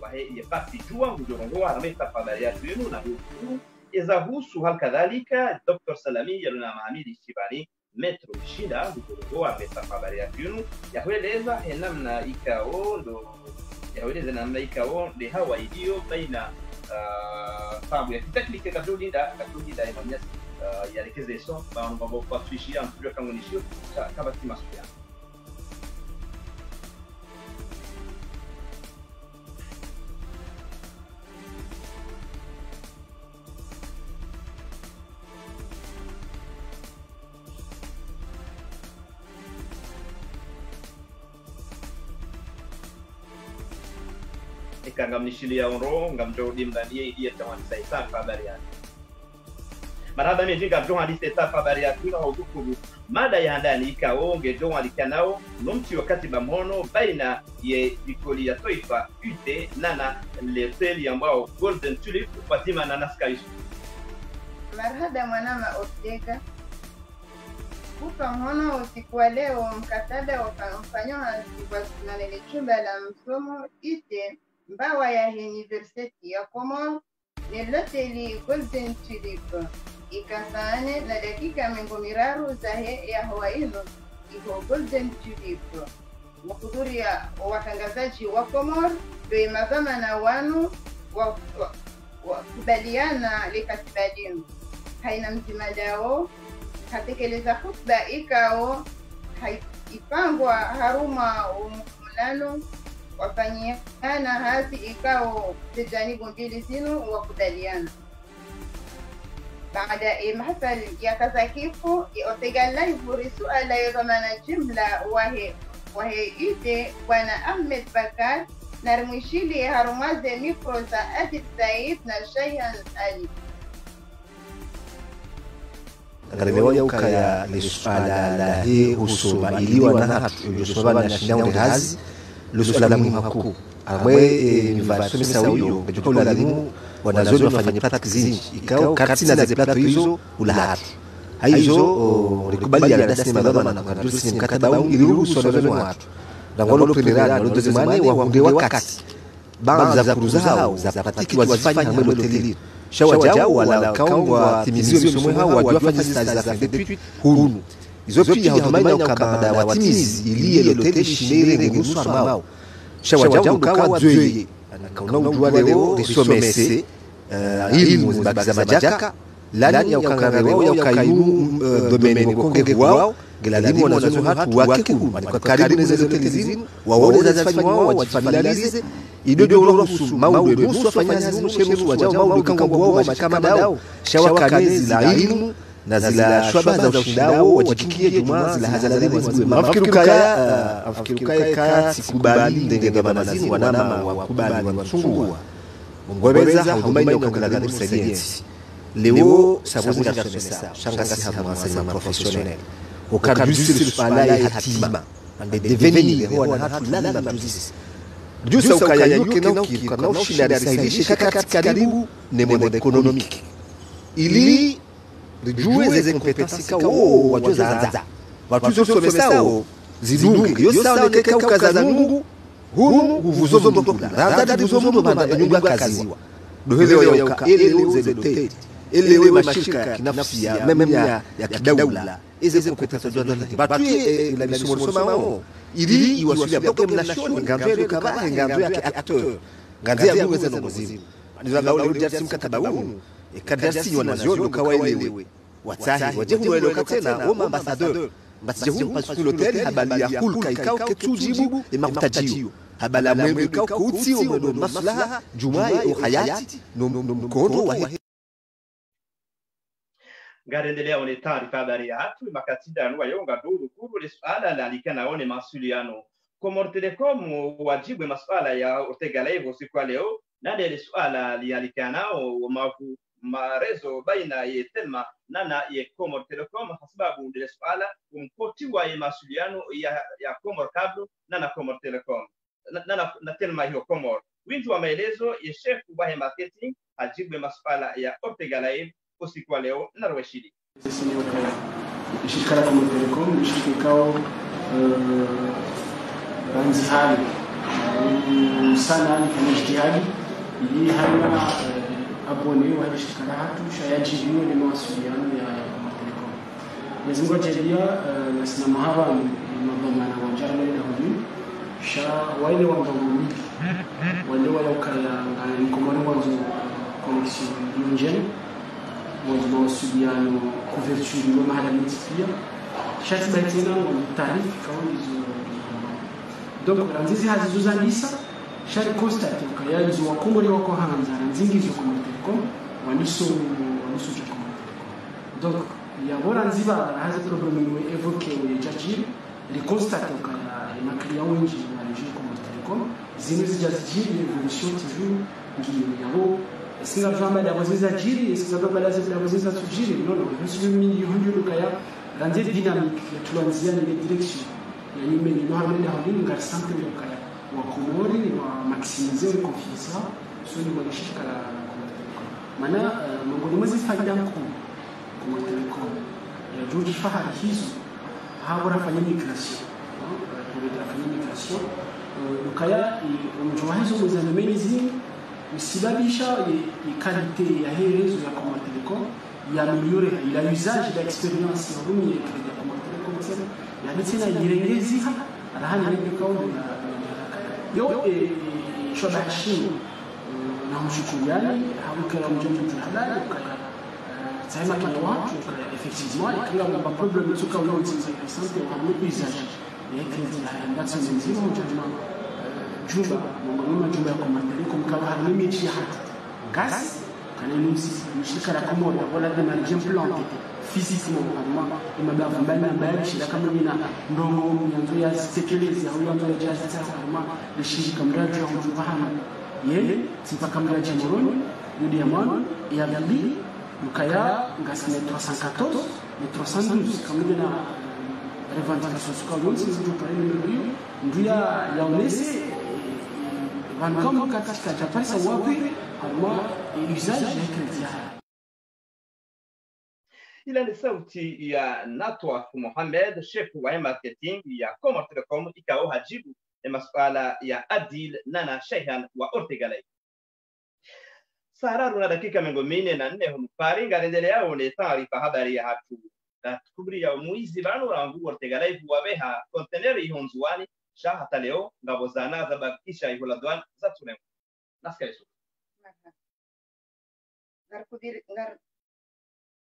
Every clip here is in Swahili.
wahe yepati jua hujorongoa rameta habari yetu yenu na hukuru izahusu hal kadhalika Dr. Salami yaluna maamili shibani metro shida hujorongoa rameta habari yetu yenu yahueleza namna ikao ndo yahueleza namna ikao de hawa iliyo baina sababu ya kitekniki kabla imamia yaelekezesho mambo kwa kuishia mtujua kama nishio kama si masuala ikangamnishilia onro ngamjodi mdanie idia tawan saisa habari yake maraba mejinga mjo hadithi tafa habari yake na hukumu mada ya ndani ikaonge jo alikanao nomti wakati bamono baina ye ikoli ya toifa ute nana le teli ambao golden tulip Fatima na naskaisu marhaba mwanama Ortega kupa mhono usiku wa leo mkataba wa mfanywa na ile chumba la msomo ite mbawa ya University ya Komoro liloteli Golden Tulip ikasane na dakika mengomiraru zahe ya hawaino iko Golden Tulip wakuduria watangazaji wa Komoro ndio mazama na wanu wakubaliana likatibadini haina mzima dao katekeleza khutba ikao haipangwa haruma umulano wafanyiana hasi ikao tijanibu mbili zinu wakubaliana baada mahafal ya kazakifu Ortega live risuala ya zamana jumla wahe ite bwana Ahmed Bakar na rumishili harumaze mikro za Adil Said na Shayhan Ali Agremewa ukaya lisuala la hii husuma iliwa na hatu yusuma na shindano hazi lisuala muhimu haku amwe mivasumi sawiyo ngejukula lalimu wanazoezi wafanya practice zinji ikao kartina na zeplato hizo ulahatu haizo likubali ya dasi madama na kadusi mkataba iliruhusu wanazoezi watu na ngolo primirani walo dezimane wahunde wakati baadhi za kuruzao za pratiki wazifanya hamwelo telili shawa jao wala kaungwa timizio msumwe hao wajua fanya stazi za depuis hunu izo pia hudumanya ukabada watimizi iliye loteli shinere ngunusu amao shawa jao ukawa dzweye kauna ujua leo risomese ilmu zibagiza majaka lani ya ukangareo ya ukaimu domeni mkonge wao gelalimu wanazozo hatu wake hulu kwa karibu neze hoteli zinu waone za zifanyi wao wajifamiliarize idodo uruhusu maudu nusu wafanyazi zinu sherusu wajao maudu kangu wao mashikama dao shawakane zila ilmu na zila shwaba za ushindao wajikikie juma zila hazalarimu waziwe mafikiru kaya sikubali ndenge gama zinu wanama wakubali wanasungua Mungwebeza haudumanya ukangalagani kusaidiensi Leo sababu nga somesa Shangasi hamu enseignement professionnel Au cardusi l'falai hatima Ande devenir Huwa na hatu lala mabuzisi Jusa ukaya yuke na ukiruka na ushina risaidishi kakati karibu Nemone ekonomiki Ili Rijue zeze kompetansi ka wajua zaanza Watuzo somesa zidungi Yosa unekeka ukaza nungu Hunu huvuzo mdokula Randa huvuzo mdokula Nyunga kaziwa Dohelewa ya uka eleo zeloteti elewe mashirika ya kinafsi ya meme ya kidaula ize kompetence za dola batuye la mission somao ili iwasulia bloke mnation ngandwe kaba ngandwe ya acteur ngandwe ya ngeze no ngozimu ndizaga ule jarsi mkataba huu kadarsi wanazo kawaelewe watahi wajehu wale katena au ambassadeur mbasijehu parce l'hôtel habali ya hulka ikao ketujibu imakutajiyo habala mwembe ikao kuti umedo maslaha jumai au hayati no mkondo wa ngarendelea one taarifa habari ya hatu makatida anuwa yonga duru kuru le suala la alikana one masuliano Komoro Telecom wajibu masuala ya Ortega Live usiku leo na ile suala lialikana mafu marezo baina ya Telma nana ya Komoro Telecom sababu ile suala umpoti wa masuliano ya Komoro Cable nana Komoro Telecom na Telma hiyo Komoro wingi wa maelezo ya chef wa marketing ajibu masuala ya Ortega Live usiku leo na Rweshidi shirika la Komoro Telecom shirika kao ranzi hali sana alifanya jitihadi ili hana abone wa shirika hatu shayajibiwa ni mawasiliano ya Telecom. Mwenyezi Mungu ajalia na sina mahaba madhamana wa jana na huyu sha wale wangauni wale walokaya mkomoni mwanzo connexion njema mwanzo mawasiliano couverture wa mahali mtipia shati baitena wa taarifa hizo. Donc ranzizi hazizuzanisa shari constate ukayaji wa komori wako hanza ranzingizo kwa Telecom waniso kwa Telecom. Donc ya bora nziba haza problème we évoqué we jajiri li constate ukaya maklia wengi wa njoo kwa Telecom zinizi jazijiri evolution toujours ngi yabo singa jamba ya waziza jiri singa jamba ya waziza sujiri non hizo mimi hundu ukaya ranzi dynamique ya tuanzia ni direction ya yime ni Mohamed Hadin ngar centre ukaya wa komori wa maximiser confiance sur le marché kala Telecom mana mongoni mwezi faida mkuu kwa Telecom ya juji fahari hizo habura fanya migration fanya migration ukaya umjua hizo mzanamenizi usibabisha qualité ya réseau ya kwa Telecom ya améliorer la usage de l'expérience ya rumi ya kwa Telecom sasa yani tena yirengezi rahani ni kwa yo shobashi na mshukuriani hamkala mjumbe halali ukaya sema kwa watu effectivement kila mba problem tuka leo tsinza santé kwa usage ya crédit ya ndatsa nzima mjumbe jumba mngoma jumba ya kwa Telecom kama halimiti hata gas kana mshika la komoda wala de margin plan physiquement vraiment imabava mbali mbali shida kama mina ndongo yanzo ya tekelezi au yanzo ya jazi sasa vraiment le shirika mradi wa mjumba yeye sipaka mradi moroni yudi ya mwana ya gabi ukaya ngasine 314 mais 312 kama mina revendication sukalo sisi tupale ndio ndia yaonese wankom katika chapasa wapi ama usage ya credit. Ila ni sauti ya Natwaf Mohamed, chef wa marketing ya Comor Telecom, ikao hajibu masuala ya Adil Nana Shehan wa Ortegalay. Sararu na dakika 44 hunupari ngarendelea one taarifa habari ya hatu kubri ya muizi bano rangu Ortegalay wabeha konteneri ihonzuani sha hata leo ngabo zana za bakisha iholadwan za tunemo naskaisu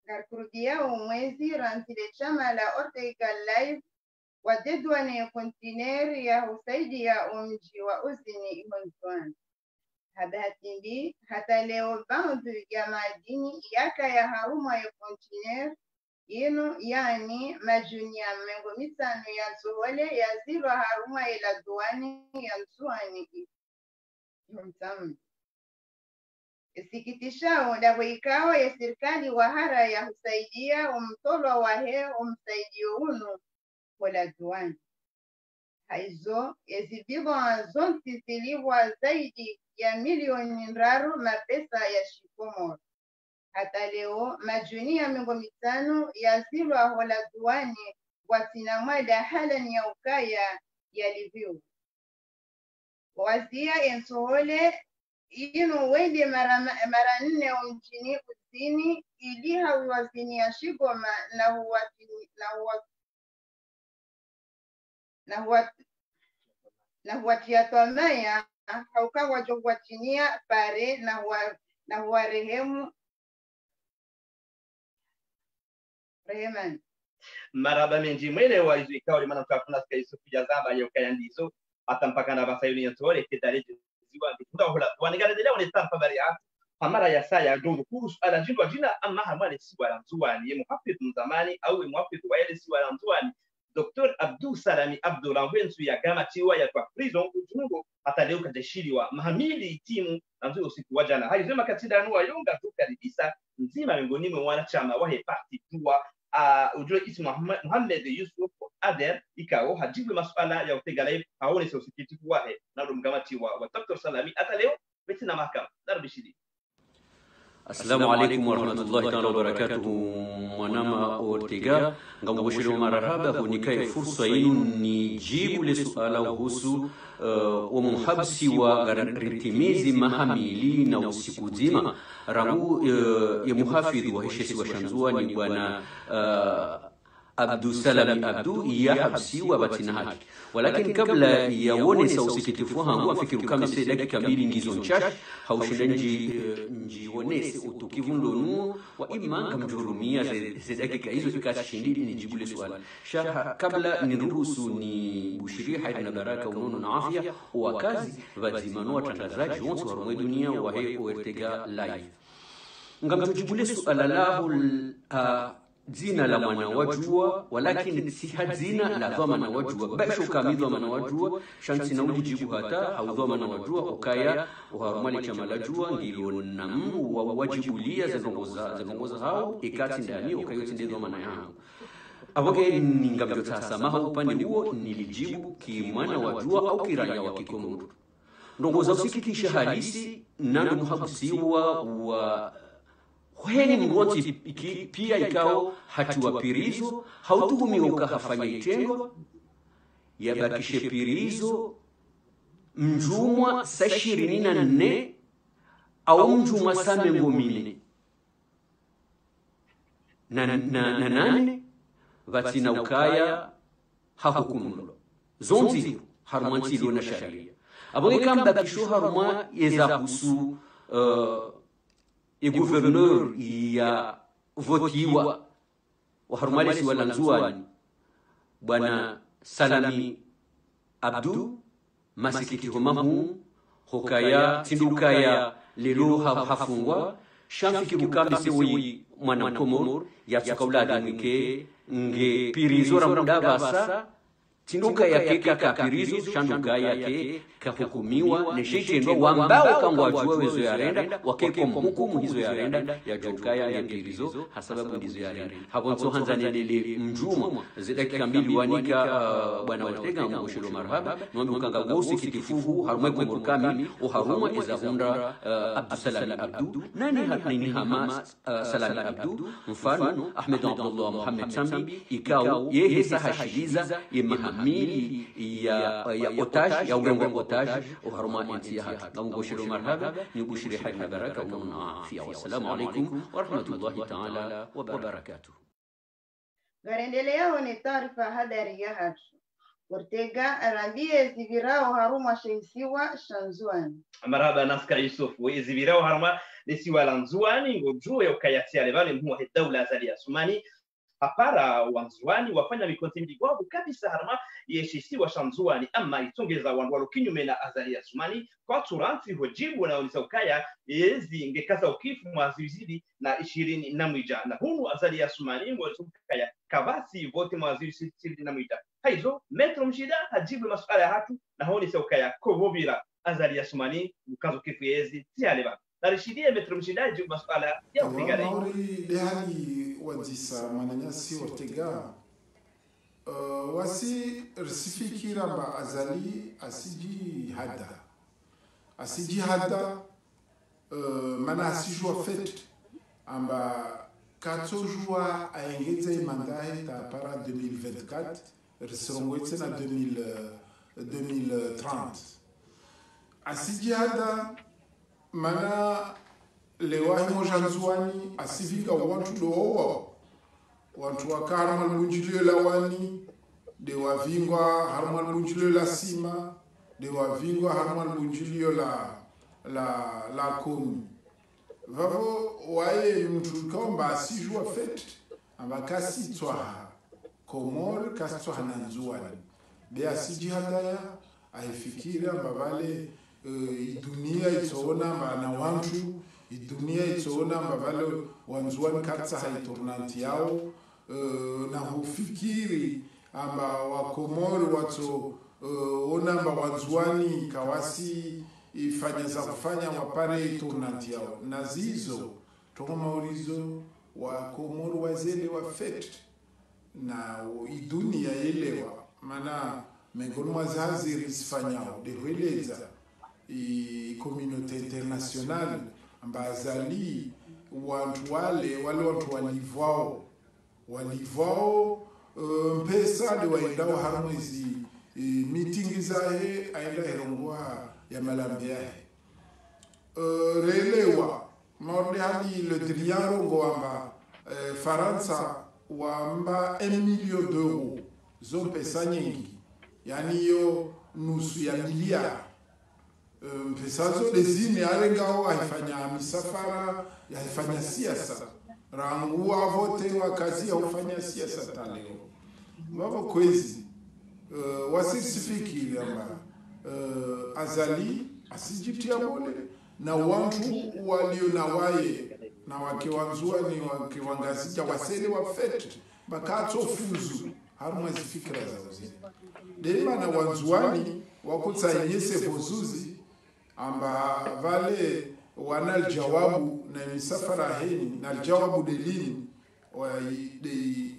Garkurudia umwezi ranzile chama la Ortegalay wadedwane kontineri ya husaidi ya umji wa uzini ihonzuani. Habatindi hata leo bandu ya madini yaka ya haruma ya kontineri yinu yani majunia mengo mitano ya zuhole ya zilwa haruma ila duani ya nzuani mtamu. Isikitishao ndavo ikawa ya serikali wahara ya husaidia umtolwa wahe umsaidio unu wala duani. Haizo yazibibwa zonti zilivwa zaidi ya milioni nraru mapesa ya shikomoro. Hata leo majunia mengo mitano ya zilwa hola duani watina mwada halani ya ukaya ya livyo. Wazia ensohole inu wende mara 4 mchini kusini ili hawiwazini ya shigoma na huwatia tomaya haukawa jogwatinia pare na huwa rehemu Rehman. Maraba menji mwele wa izu ikawa limana mtafuna sika isu kujazaba ya ukaya ndizo hata mpaka na basayuni ya tuwale kitaleji ziwa ndikuda hula wanigaredelea wanetapa bari ya hamara ya saa ya jodu kurusu ala jindwa jina ama hamale siwa la mzuwani ye muhafidu mzamani au muhafidu wa yale siwa la mzuwani Dr. Abdul Salami Abdul Ranwensu ya gama chiwa ya kwa prison ujungo hata leo kadeshiri wa mahamili timu na mzui usiku wajana hayo zema katida anuwa yunga tukaribisa nzima miongoni mwa wanachama wa hepati tuwa ujue isi Muhammad Yusuf Ader ikao hajibu masuala ya Ortegalay haone sosikiti wahe na rumgamati wa Dr. Salami hata leo beti na mahakama narudishidi. Assalamu alaikum warahmatullahi ta'ala wabarakatuhu. Mwanama Ortega ngamgoshele marahaba hunikaye fursa yenu ni jibu le suala kuhusu wa muhabsi wa ritimizi mahamili na usiku zima rangu ya muhafidhi wa heshesi wa Shanzua ni bwana Abdu Salami Abdu ya habsi wa batina haki. Walakin kabla ya wone sa usikitifu hangu afikiru kama sedaki kamili ngizo nchash haushida nji wonese utukivu ndonu wa ima kamjurumia sedaki ka hizo ikasi shindidi ni jibule swala. Shaha kabla niruhusu ni bushiri haidi na baraka unono na afya wakazi vazimano watangazaji wonsi wa rumwe dunia wa hei Ortega live. Ngamjujibule suala lahu zina la mwana wajua walakini si hazina la dhama na wajua basho kamidwa mana wajua shansi na ujibu hata haudwa mana wajua ukaya uharumali chama la jua ngilio namu wa wajibulia zanongoza hao ikati ndani ukayoti ndedwa mana yangu aboge ningamjo tasamaha upande huo nilijibu kimwana wajua au kiranya wa Kikomoro ndongoza usikitisha halisi nando muhabusiwa wa Hweni mgonzi pia ikao hatuwa pirizo, hautuhumi ukahafanya itengo, yabakishe pirizo, mjumwa sashiri nne, au mjumwa same ngomine. Na nane, vatina ukaya hahukumlo. Zonzi harumantilo na sharia. Aboge kamba bakisho haruma yezahusu gouverneur ya votiwa wa harumalisi wa Lanzuani bwana Salami Abdu masikiti homamu hokaya tindukaya lelo hafungwa shamfiki bukambi sewi mwana Komoro ya tukaulada nge pirizo ramuda basa tinduka yake kakapirizo shanduka yake kahukumiwa neshitendo wambao kangwa jua wezo ya renda wakeko mhukumu hizo ya renda ya jokaya ya pirizo hasababu ndizo ya renda habonzo hanzani lele mjuma zidaki kamili wanika bwana Ortega mgoshelo marhaba nombi mkanga gosi kitifuhu harumwe kumurukami uharuma izahunda Abdu Salami Abdu nani hama Salami Abdu mfano Ahmed Abdullah Muhammad Sambi ikao yehe sahashiliza mili ya otage ya urengo otage uharuma inti ya haki ngamugoshelo marhaba ni gushiri haidi na baraka unono afya wassalamu alaikum warahmatullahi ta'ala wabarakatuh. Garendelea ni taarifa hadari ya hatu Ortega arambie zibirao haruma shensiwa Shanzuani marhaba naska Yusufu zibirao haruma nesiwa Lanzuani ngojue ukayatia levale mhuwa hidawla azali ya Sumani hapara wanzuani wafanya mikonti mdigwabu kabisa harma yeshisi wa Shanzuani ama itongeza wanwalo kinyume na azali ya Sumani kwa turanti hojibu na unisaukaya yezi ngekaza ukifu mwazizidi na 20 na mwija na hunu azali ya Sumani mwazukaya kabasi vote mwazizidi na mwija haizo metro mshida hajibu masuala ya hatu na huni saukaya kovobira azali ya Sumani mkazo kifu yezi tialeba narishidie metro mshida jibu masuala ya Ortega Mauri dehani wadzisa mananyasi Ortega wasi risifikira mba azali asiji hada mana asijua fet amba katsojua aengeze imandahe ta para 2024 risirongwetse na 2030 asiji hada mana lewahi mojanzuani asivika wantu dowa wantu wakara malunjilio la wani de wavingwa harma lunjilio la sima de wavingwa harma lunjilio la komi vavo waye mtu komba asijua fet ambakasi twaha Komoro kasi twaha nanzuani de asiji hadaya aifikira mbavale dunia itsona na wantu dunia itsona mbavale wanzuani katsa haiturnanti yao na hufikiri amba Wakomoro wato onamba wanzuani kawasi ifanya za kufanya wapare turnanti yao na zizo tomaurizo Wakomoro wazele wa fet na dunia elewa mana mengoni mwazazi risifanyao dehueleza communauté internationale ambazali wantu wale wantu walivao mpesa de waendao harumwezi meeting zahe aenda herongwa ya malambe yahe relewa maorde hali le driarongo amba Faransa wamba 1 million d'euros zo pesa nyingi yani yo nusu ya miliari pesa zo lezine arengao haifanya misafara haifanya siasa rangu avote wakazi haufanya siasa taleo mbavo kwezi wasisifikiri amba azali asijitia mole na wantu walio na waye na wakiwanzua ni wakiwangazija wasele wafetu bakatso fuzu haruma zifikira za uzini dema na wanzuani wakutsayinyese vozuzi amba vale wanal jawabu na misafara heni na jawabu delini de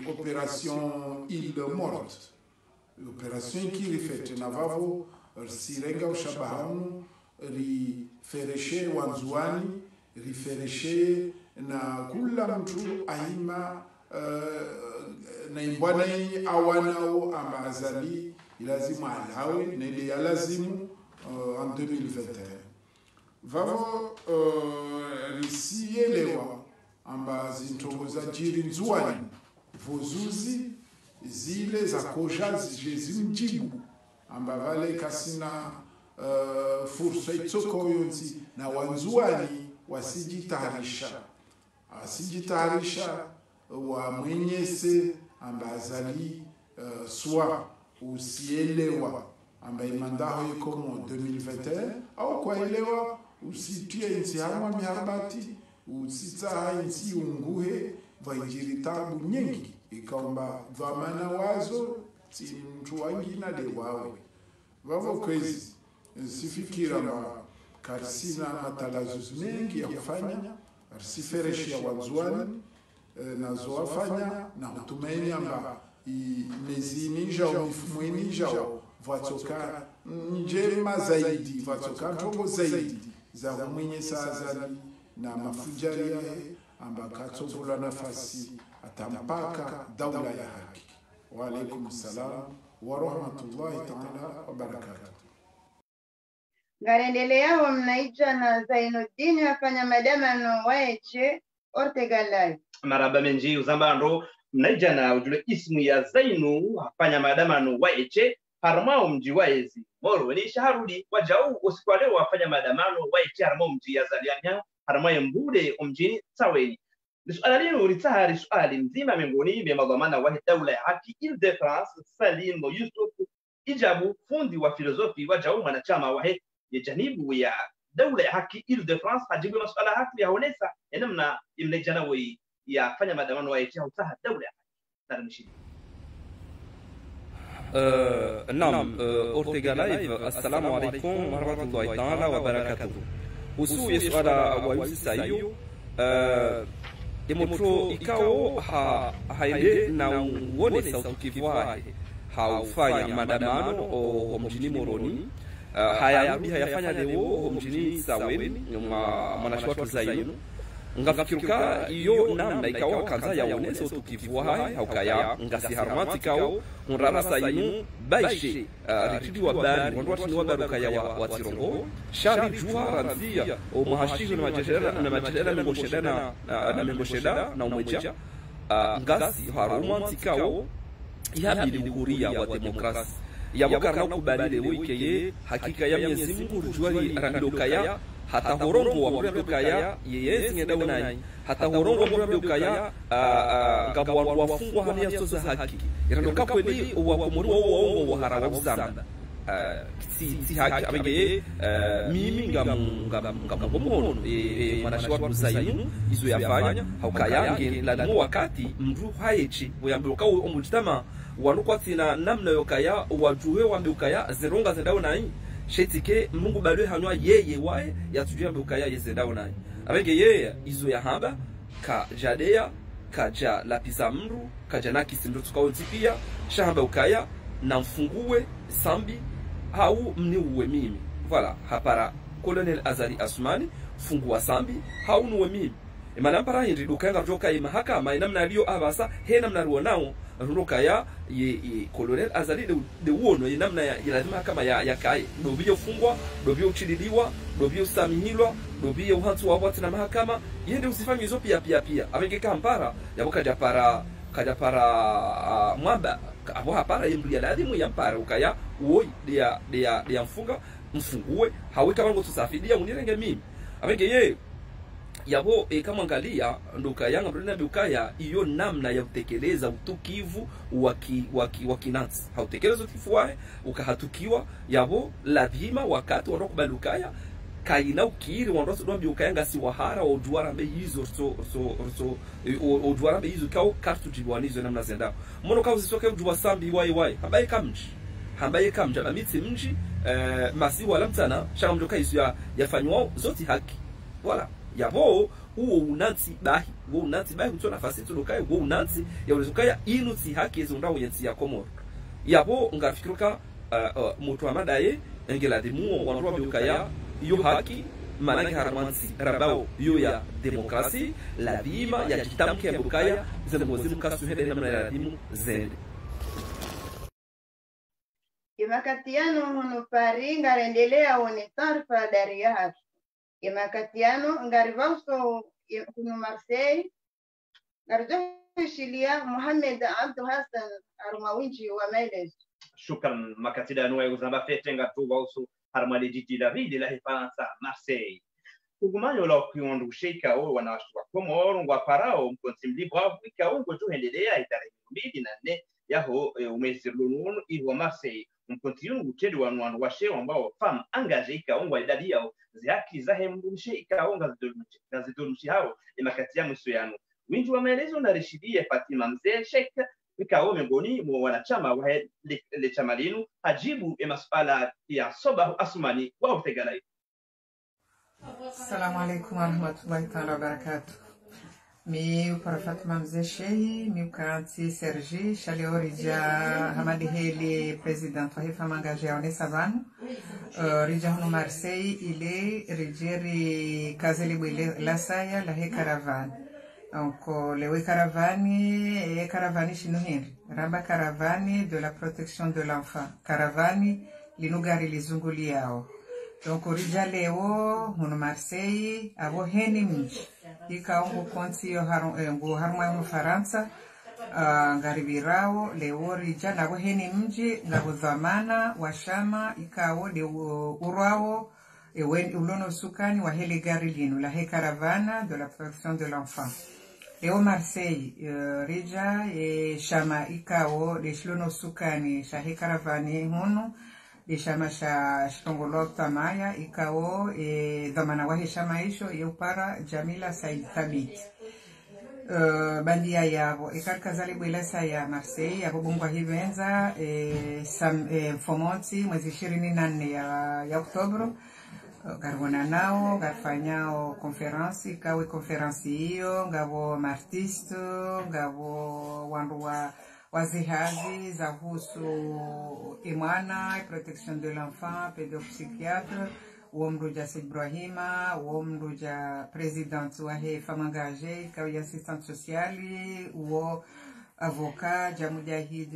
opération Île Morte opération qui rifete na vavo sirenga ushabahanu rifereshe wanzuani rifereshe na kula mtu aima na imbwana awanao amba azali ilazimu alawe na ile ya lazimu en 2021 vavo risielewa amba zintongoza jiri nzuani vozuzi zile za koja zimjibu amba vale kasina fursa itsoko yonzi na wanzuani wasijitaharisha wa mwenyese amba azali swa usielewa amba imandaho iko mu 2021 au kwaelewa usitie nsi harma miharbati usitsa nsi unguhe vaijiritabu nyingi ikaomba dhamana wazo si mtu wangina de wawe vavo kwezi sifikira ma karsina matalazuzi mengi ya kufanya arsifereshi ya wanzuani na zoafanya na hutumaini amba mezini njao mifumweni njao vatoka njema zaidi vatoka ntongo zaidi za mwenye sazali na mafujari yahe amba katsobola nafasi atampaka daula ya haki. Wa alaikum salam wa rahmatullahi ta'ala wa barakatuh. Ngarendelea mnaija na Zainuddin afanya madamano waeche Ortegalai. Maraba menji uzambando mnaija na ujule ismu ya Zainu afanya madamano waeche harmao mji waezi moro ni shaharudi wajau usikwale wafanya madamano waeche harmao mji ya zalianya harmao mbude mjini Saweni. Suala lino ulitahari suali mzima miongoni mwa madhamana wa daula ya haki Ile-de-France Salim Yusuf Ijabu fundi wa filosofi wa jau mwanachama wa ya janibu ya daula ya haki Ile-de-France hajibu masuala haki ya honesa namna imlejana wei ya fanya madamano wa yetia utaha daula ya haki tarmishini. Naam, Ortegalai, assalamu alaikum wa rahmatullahi ta'ala wa barakatuh. Usu ya suala wa yusisa hiyo Demotro ikao haide na uone sauti kivuahe haufanya madamano o mjini Moroni hayarudi hayafanya leo mjini Saweni mwanashwatu Zainu ngafikiruka iyo namna ikawa kanza yaone sauti kivuahe haukaya ngasi harmati kao nrara Zainu baishe ritidi wa bani watu ni wabaruka ya watirongo shari juha ranzia o mahashiru na majadala mengosheda na umeja ngasi harumanti kao ihabili kuria wa demokrasi ya wakana kubadile wikeye hakika ya Mwenyezi Mungu juali randokaya hata horongo wa mrandokaya yeyezi ngedaunani hata horongo wa mrandokaya ngabwa wafungwa hania soza haki randoka kweli wa kumuru wa harawa zamba si haki abenge mimi ngamono mwanashwa Zainu izo yafanya haukaya ngelamu wakati mru haechi boyambuka omujitama wanukwatina namna yokaya wajuwe wambukaya zironga zendao nai shetike Mungu balwe hanwa yeye wae yatujua mbukaya yezendao nai abenge yeye izo ya hamba ka jadea kaja lapisa mru kaja nakisindu tukaozipia shahamba ukaya na mfungue sambi au mniuwe mimi voilà hapara Colonel Azali Asmani fungua sambi haunuwe mimi imana mpara hindi dukanga kutoka mahakama inamna aliyo abasa he namna ruonao runoka ya Colonel Azali de uono inamna ya lazima kama ya kai dobio fungwa dobio uchililiwa dobio samihilwa dobio uhantu wa watu na mahakama yende usifanye hizo pia abenge kampara yabo kaja para mwamba abo hapara yimbu ya ladimu ya mpara ukaya uoi dia mfunga mfungue haweka wangu tusafidia unirenge mimi abenge ye yabo kama angalia nduka yanga brenda dukaya iyo namna ya kutekeleza utukivu wa kinansi hautekeleza utukivu wae ukahatukiwa yabo lazima wakati wanakubalukaya kaina ukiri wandoso ndo biukaya ngasi wahara o duara mbe hizo o duara mbe hizo kao kartu jibwanizo namna zenda mono kao zisoke duwa sambi wai hambaye kamja na miti mji masi wala mtana shaka mjoka hizo yafanywa zote haki wala yabo uo unanti bahi mtu nafasi tulokaye uo unanti ya ulizokaya inuti haki ezo ndawo yensi ya Komoro yabo ngafikiruka mtu amadaye engela dimuo wanroa biukaya iyo haki manake haramansi rabao iyo ya demokrasi la bima ya jitamke ya biukaya zemozimu kasuhede namna ya dimu zende Imakatiano hono pari ngarendelea one tarfa dari ya haki Imakatiano ngarivauso kuno Marseille ngarjoshilia Mohamed Abdu Hassan Armawinji wa Mailes. Shukran makatiano ya uzamba fetenga tu wauso harmalejiti David la Hifaransa Marseille. Kugumanyo la kiondu sheka o wanawashwa Komoro ngwa parao mkonsimlibu Afrika ungo tuhendelea itarehe 24 yaho umesi lununu iwa Marseille mkontiunu gutedi wanwandu washe ambao fam angaje ikaongwa idadi yao zihaki za hembumishe ikaonga zidolumshi hao imakati ya mwiso yanu winji wa maelezo na rishidia Fatima Mzee Sheikh ikao miongoni mwa wanachama wa le chama linu hajibu masuala ya Sobahu Asumani wa Utegalai. Assalamu alaikum wa rahmatullahi ta'ala wa barakatuh. Mi para Fatima Mzee Sheikh mi ukanti Sergi Shaleori ja Hamadi Heli president wa Hifa Mangaje One Savane rija hono Marseille ile rijeri kazeli bwile la saya la he caravane donc le caravane shinuhiri ramba caravane de la protection de l'enfant caravane linugari lizunguli yao donc rija leo hono Marseille abo heni mji ikaongo konti yo harma mu Faransa ngaribirao leo rija nabo heni mji ngabo dhamana washama ikao de urao ulono sukani wa heli gari linu la he caravane de la protection de l'enfant leo Marseille rija shama ikao de shlono sukani sha he caravane hono de shama sha shongolota maya ikao dhamana wa shama hisho yupara Jamila Said Thabit bandia yabo ikarkazali bwelesa ya Marseille yabo bungwa hivenza fomonti mwezi 24 ya Oktobro garwana nao garfanyao konferensi kawe konferensi hiyo ngabo martisto ngabo wandu wazihazi za husu imwana protection de l'enfant pédopsychiatre Womruja Ibrahima Womruja president wa he femme engagée kawe assistante sociale wo avocat ja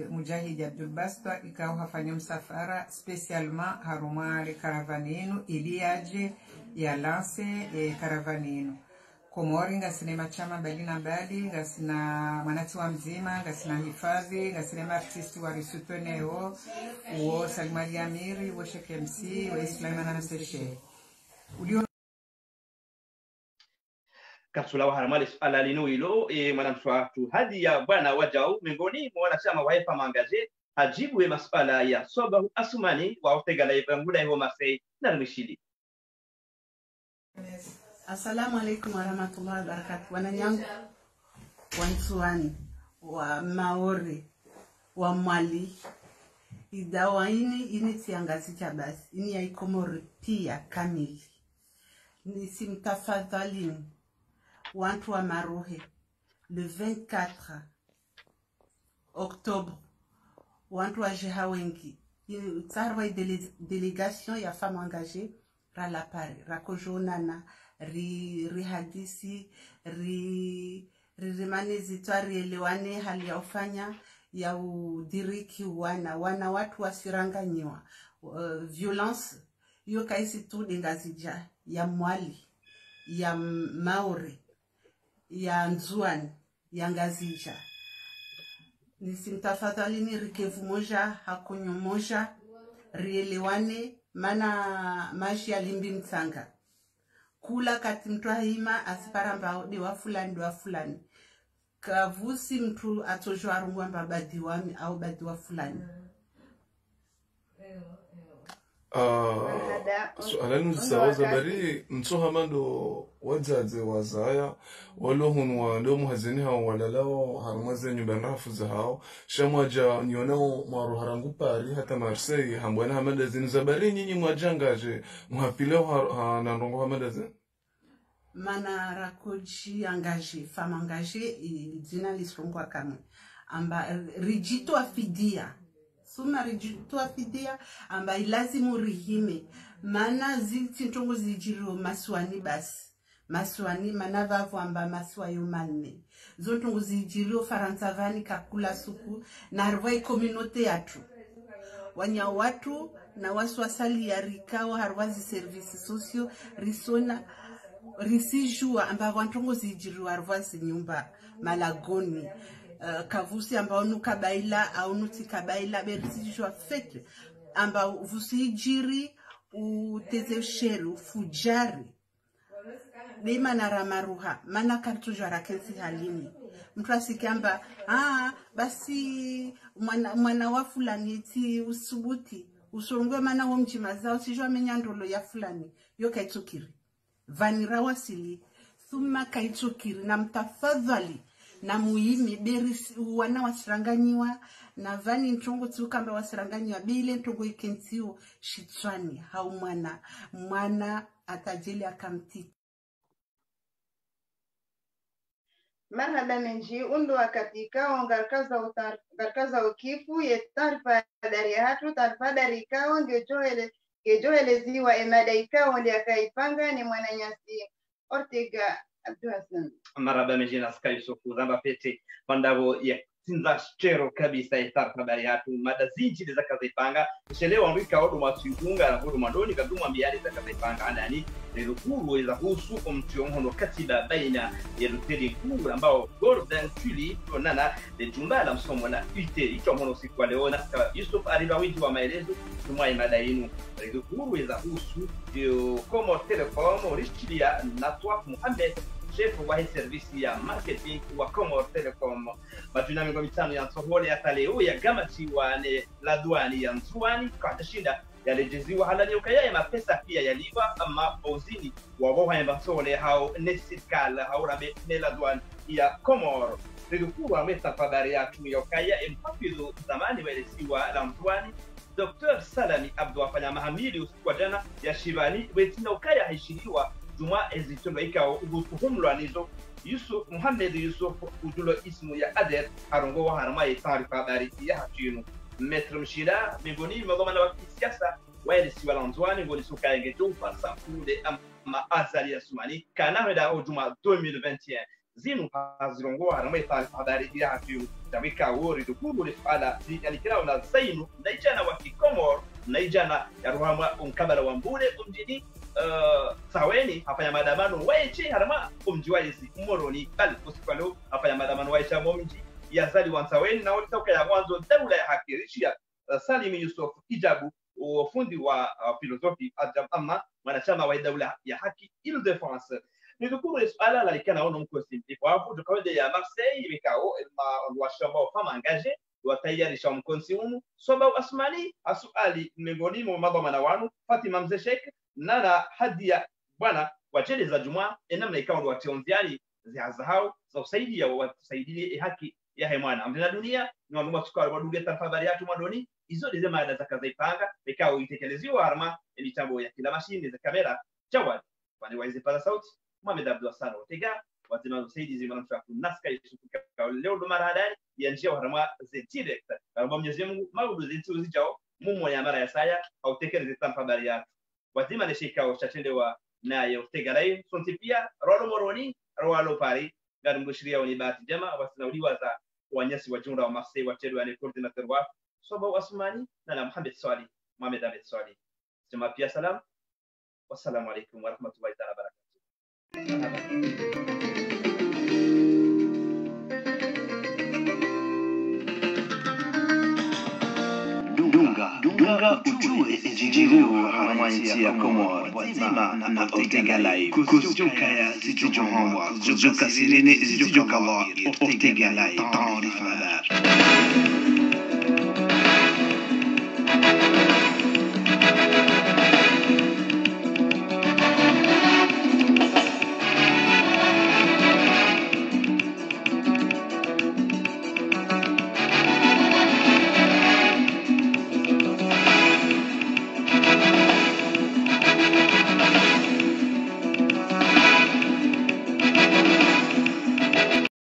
Mujahid Abdul Basta ikao hafanya msafara spesialma haruma le caravanino iliaje ya lance caravanino Komori ngasine machama mbali na mbali ngasina manati wa mzima ngasina hifadhi ngasina artisti wa risutoneo wo Salmali Amiri wo Sheikh MC wo Islaimana Naseshe ulio Kasula wa haramali suala linu ilo mwanamswatu hadi ya bwana wajau miongoni mwa wanachama wa Hifa Mangaje hajibu masuala ya Sobahu Asumani wa Utegalai bangula hiyo Marseille na Mishili. Assalamu alaikum wa rahmatullahi wa barakatuh. Wananyangu wansuani wa Maori wa Mali idawa ini tiangazi cha basi ini ya Komori pia kamili nisimtafadhalini wantu wa Marohe le 24 Octobre wantu wa Jehawengi tsarwa délégation ya femme engagée ra la pare ra kojonana ri hadisi rimane zitwa rielewane hali ya ufanya ya udiriki wana watu wasiranganyiwa violence hiyo kaisi tu dingazija ya mwali ya maore ya nzuani ya ngazija nisimtafadhalini rikevu moja hakunyo moja rielewane mana mashi ya limbi mtsanga kula kati mtu haima asiparamba de wa fulani kavusi mtu atojwa rungwa badi wami au badi wa fulani sualani zaoza bari mtsoha mando wajaze wazaya walohunwa ndo muhazini hao walalao harumaze nyumba rafu za hao shamwaja nionao maru harangu pari hata Marseille hambwana hamada zini zabari nyinyi mwajangaje muhapileo nanrongo hamada zini mana rakoji angaje fama angaje jina lisrongwa kamwe amba rijito afidia suma rijito afidia amba ilazimu rihime mana ziti ntongo zijiro maswani basi maswani mana vavu amba maswa yomanne zontongo zijiro farantsavani kakula suku na harwai communauté yatu wanya watu na waswasali ya rikao harwazi service socio risona risijua amba wantongo zijiro harwazi nyumba malagoni kavusi amba nuka baila au nutika baila berisijua fete amba vusijiri utezesheri ufujari Dima na ramaruha mana kartujwa rakensi halini mtu asikiamba basi mwana wa fulani ti usubuti usongwe mana wa mjima zao sijua menyandolo ya fulani yo kaitukiri vanira wasili thumma kaitukiri na mtafadhali na muhimi beri wana wasiranganyiwa na vani ntongo tukamba wasiranganyiwa bile ntongo ikentio shitswani hau mwana atajili akamti marhaba menji undu wakati kao ngarkaza ukifu ye taarifa dari hatu taarifa dari kao ndio joeleziwa emada ikao ndio akaipanga ni Mwananyasi Ortega Abdulhassan. Marhaba menji naskai soku zamba pete pandavo ya sinza chero kabisa ya taarifa dari hatu mada zinji za kazaipanga shelewa mbika odo matiunga na bodo mandoni kaduma mbiali za kazaipanga anani nilukuru za husu mtiongono katiba baina ya luteri kuu ambao Gordon Tully tonana de jumba la msomo na UT itomono siku ya leo na Yusuf aliba wingi wa maelezo tumai mada yenu nilukuru za husu Como Telecom rishilia Natwaf Mohamed chef wa service ya marketing wa Como Telecom majina mingo mitano ya Sohole ya Taleo ya Gamati wa la douane ya Nzuani kwa tashinda yalejeziwa halali ukaya mapesa pia yaliwa ama bozini waboha mbasole hao nesikala hao rabe nela douane ya Comor nilikuwa ametafadhali ya ukaya mpapizo zamani walesiwa la Nzuani Dr. Salami Abdou afanya mahamili usiku jana ya Shibani wetina ukaya haishiriwa juma ezitondo ikao ubuhumlwa nizo Yusuf Muhammad Yusuf ujulo ismu ya Ader harongo wa harama ya taarifa habari ya hatinu Metro Mshida miongoni mwa magomano wa kisiasa waelisi wa Nzuani ngoni suka yengejo fasa kude ama azali ya Sumani kana weda ojuma 2021 zinu hazirongo harama ya taarifa habari ya hatinu tamika wori dukubu lifala alikira na zainu naijana wa Kikomor naijana ya ruhama unkabala wa mbule umjini saweni hafanya maandamano waichi harama umjiwaisi moroni bali usikwalo hafanya maandamano waisha momji ya zali wansaweni na walitoka ya mwanzo daula ya haki rishia Salim Yusuf Ijabu ufundi wa filosofi ama mwanachama wa daula ya haki Ile-de-France nilikuwa swala la likana ono mkosi kwa hapo tukawede ya Marseille mikao wa shamba fama engagé wa tayari sha mkonsi umu soba asmani asuali miongoni mwa magomana wanu Fatima Mzeshek nana hadia bwana wachele za Juma enamna ikawa wationziani zihazahau za usaidia watusaidilie haki ya hemwana amdina dunia ni wanguma tukao waduge tafadhali yatu madoni hizo ndizo mada za kazaipanga mikao itekeleziwa harma mitambo ya kila mashine za kamera Jawad wani waize pala sauti Mohamed Abdulhassan Ortega wazima usaidizi mwanamsha kunaska yusufuka leo ndo marahadani ya njia harma ze direct harma Mwenyezi Mungu mabudu zetu zijao mumo ya mara ya saya au tekeleze tafadhali yatu wazima ni shikao cha tende wa naye Ortega Live sonte pia rolo moroni rolo pari garum gushiria woni bati jama wasina uliwaza wanyasi wa junda wa Marseille wa tedu ane coordinateur wa soba Wasmani na Mohamed Swali Mohamed Ahmed Swali sema pia salam wassalamu alaikum wa rahmatullahi ta'ala barakatuh. Dunga ujue ijiriru hamanchi ya Komoro wazima na Ortega Live kuzuka ya zijohomwa kuzuka sirene zijokawa Ortega Live taarifa habari